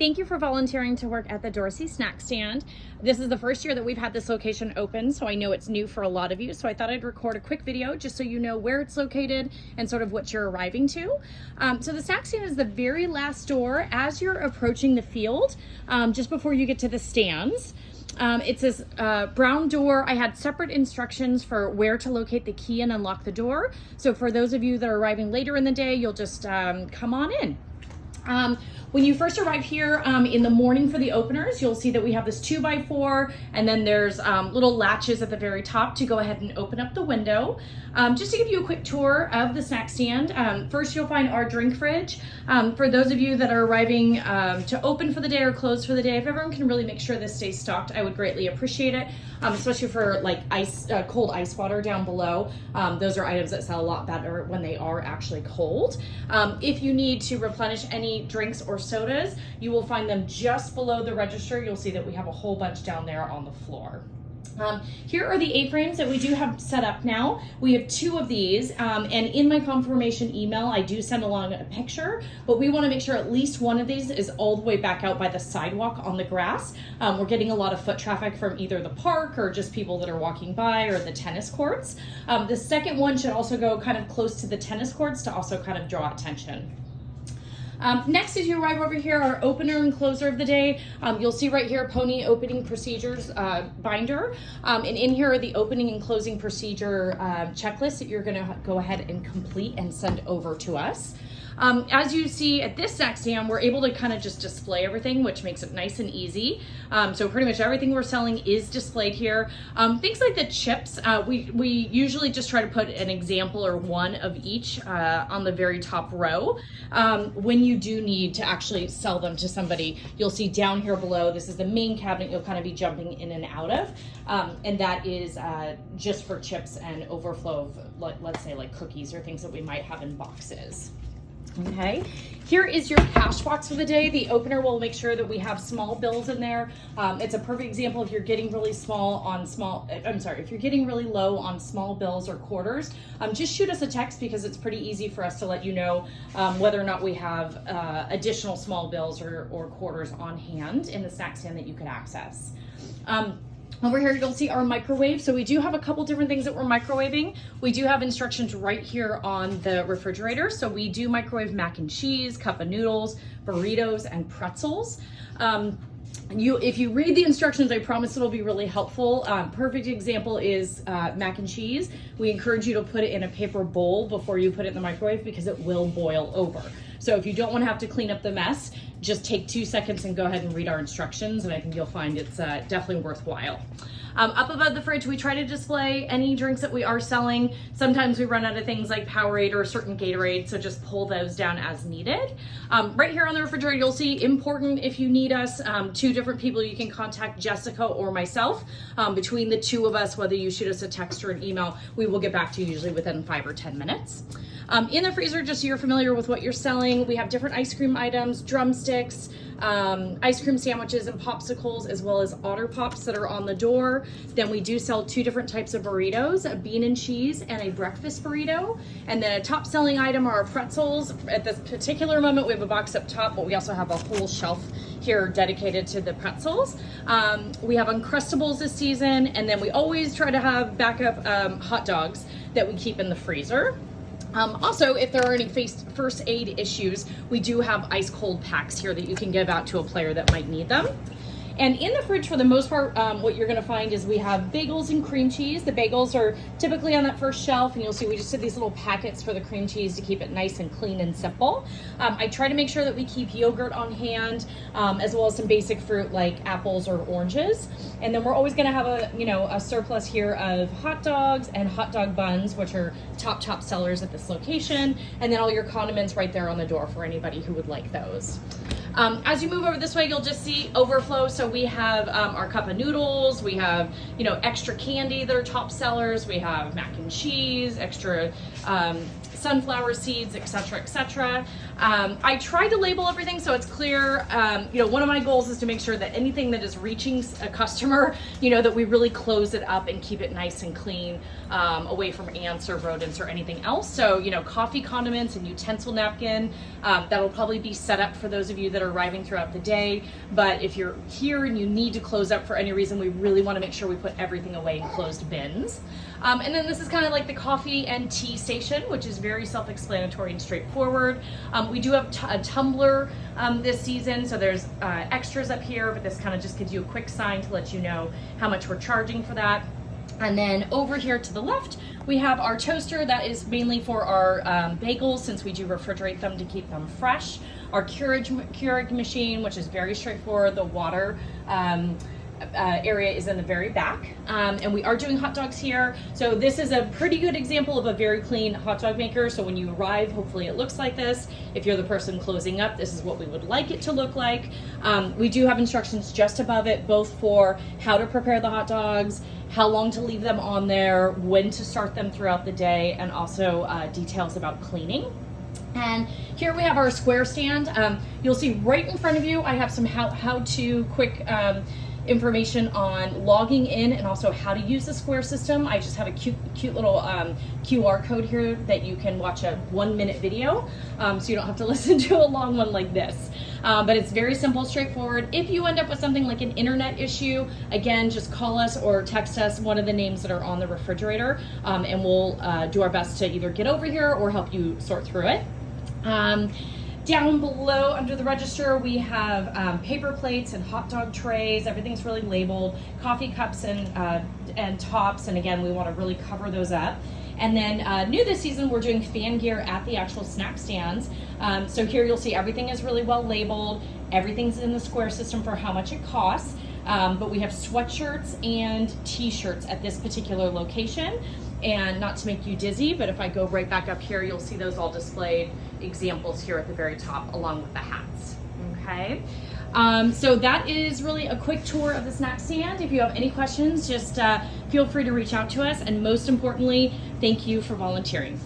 Thank you for volunteering to work at the Dorsey snack stand. This is the first year that we've had this location open, so I know it's new for a lot of you. So I thought I'd record a quick video just so you know where it's located and sort of what you're arriving to. So the snack stand is the very last door as you're approaching the field, just before you get to the stands. It's this brown door. I had separate instructions for where to locate the key and unlock the door. So for those of you that are arriving later in the day, you'll just come on in. When you first arrive here in the morning for the openers, you'll see that we have this 2x4, and then there's little latches at the very top to go ahead and open up the window. Just to give you a quick tour of the snack stand, first you'll find our drink fridge. For those of you that are arriving to open for the day or close for the day, if everyone can really make sure this stays stocked, I would greatly appreciate it, especially for like cold ice water down below. Those are items that sell a lot better when they are actually cold. If you need to replenish any drinks or sodas, you will find them just below the register. You'll see that we have a whole bunch down there on the floor. Here are the A-frames that we do have set up now. We have 2 of these, and in my confirmation email, I do send along a picture, but we want to make sure at least one of these is all the way back out by the sidewalk on the grass. We're getting a lot of foot traffic from either the park or just people that are walking by or the tennis courts. The second one should also go kind of close to the tennis courts to also kind of draw attention. Next, as you arrive over here, our opener and closer of the day, you'll see right here pony opening procedures binder, and in here are the opening and closing procedure checklists that you're going to go ahead and complete and send over to us. As you see at this snack stand, we're able to kind of just display everything, which makes it nice and easy. So pretty much everything we're selling is displayed here. Things like the chips, we usually just try to put an example or one of each on the very top row. When you do need to actually sell them to somebody, you'll see down here below, this is the main cabinet you'll kind of be jumping in and out of. And that is just for chips and overflow of, let's say, like cookies or things that we might have in boxes. Okay, here is your cash box for the day. The opener will make sure that we have small bills in there. It's a perfect example if you're getting really if you're getting really low on small bills or quarters, just shoot us a text because it's pretty easy for us to let you know whether or not we have additional small bills or quarters on hand in the snack stand that you could access. Over here, you'll see our microwave. So we do have a couple different things that we're microwaving. We do have instructions right here on the refrigerator. So we do microwave mac and cheese, cup of noodles, burritos, and pretzels. If you read the instructions, I promise it'll be really helpful. Perfect example is mac and cheese. We encourage you to put it in a paper bowl before you put it in the microwave because it will boil over. So if you don't want to have to clean up the mess, just take 2 seconds and go ahead and read our instructions, and I think you'll find it's definitely worthwhile. Up above the fridge, we try to display any drinks that we are selling. Sometimes we run out of things like Powerade or certain Gatorade, so just pull those down as needed. Right here on the refrigerator, you'll see important if you need us, 2 different people you can contact, Jessica or myself. Between the 2 of us, whether you shoot us a text or an email, we will get back to you usually within 5 or 10 minutes. In the freezer, just so you're familiar with what you're selling, we have different ice cream items, drumsticks, ice cream sandwiches and popsicles, as well as Otter Pops that are on the door. Then we do sell 2 different types of burritos, a bean and cheese and a breakfast burrito. And then a top selling item are our pretzels. At this particular moment, we have a box up top, but we also have a whole shelf here dedicated to the pretzels. We have Uncrustables this season, and then we always try to have backup hot dogs that we keep in the freezer. Also, if there are any first aid issues, we do have ice cold packs here that you can give out to a player that might need them. And in the fridge, for the most part, what you're gonna find is we have bagels and cream cheese. The bagels are typically on that first shelf, and you'll see we just did these little packets for the cream cheese to keep it nice and clean and simple. I try to make sure that we keep yogurt on hand, as well as some basic fruit like apples or oranges. And then we're always gonna have a surplus here of hot dogs and hot dog buns, which are top sellers at this location. And then all your condiments right there on the door for anybody who would like those. As you move over this way, you'll just see overflow. So we have our cup of noodles, we have extra candy that are top sellers, we have mac and cheese, extra sunflower seeds, etc., etc. I try to label everything so it's clear. You know, one of my goals is to make sure that anything that is reaching a customer, you know, that we really close it up and keep it nice and clean, away from ants or rodents or anything else. So, you know, coffee condiments and utensil napkin, that'll probably be set up for those of you that are arriving throughout the day. But if you're here and you need to close up for any reason, we really want to make sure we put everything away in closed bins. And then this is kind of like the coffee and tea station, which is very self-explanatory and straightforward. We do have a tumbler this season, so there's extras up here, but this kind of just gives you a quick sign to let you know how much we're charging for that. And then over here to the left, we have our toaster that is mainly for our bagels, since we do refrigerate them to keep them fresh. Our Keurig machine, which is very straightforward. The water area is in the very back, and we are doing hot dogs here. So this is a pretty good example of a very clean hot dog maker. So when you arrive, hopefully it looks like this. If you're the person closing up, this is what we would like it to look like. We do have instructions just above it, both for how to prepare the hot dogs, how long to leave them on there, when to start them throughout the day, and also details about cleaning. And here we have our square stand. You'll see right in front of you, I have some how-to quick information on logging in and also how to use the Square system. I just have a cute little QR code here that you can watch a 1-minute video, so you don't have to listen to a long one like this. But it's very simple, straightforward. If you end up with something like an internet issue, again, just call us or text us one of the names that are on the refrigerator, and we'll do our best to either get over here or help you sort through it. Down below under the register, we have paper plates and hot dog trays. Everything's really labeled. Coffee cups and tops, and again, we want to really cover those up. And then new this season, we're doing fan gear at the actual snack stands. So here you'll see everything is really well labeled. Everything's in the Square system for how much it costs. But we have sweatshirts and t-shirts at this particular location. And not to make you dizzy, but if I go right back up here, you'll see those all displayed, examples here at the very top, along with the hats, okay? So that is really a quick tour of the snack stand. If you have any questions, just feel free to reach out to us. And most importantly, thank you for volunteering.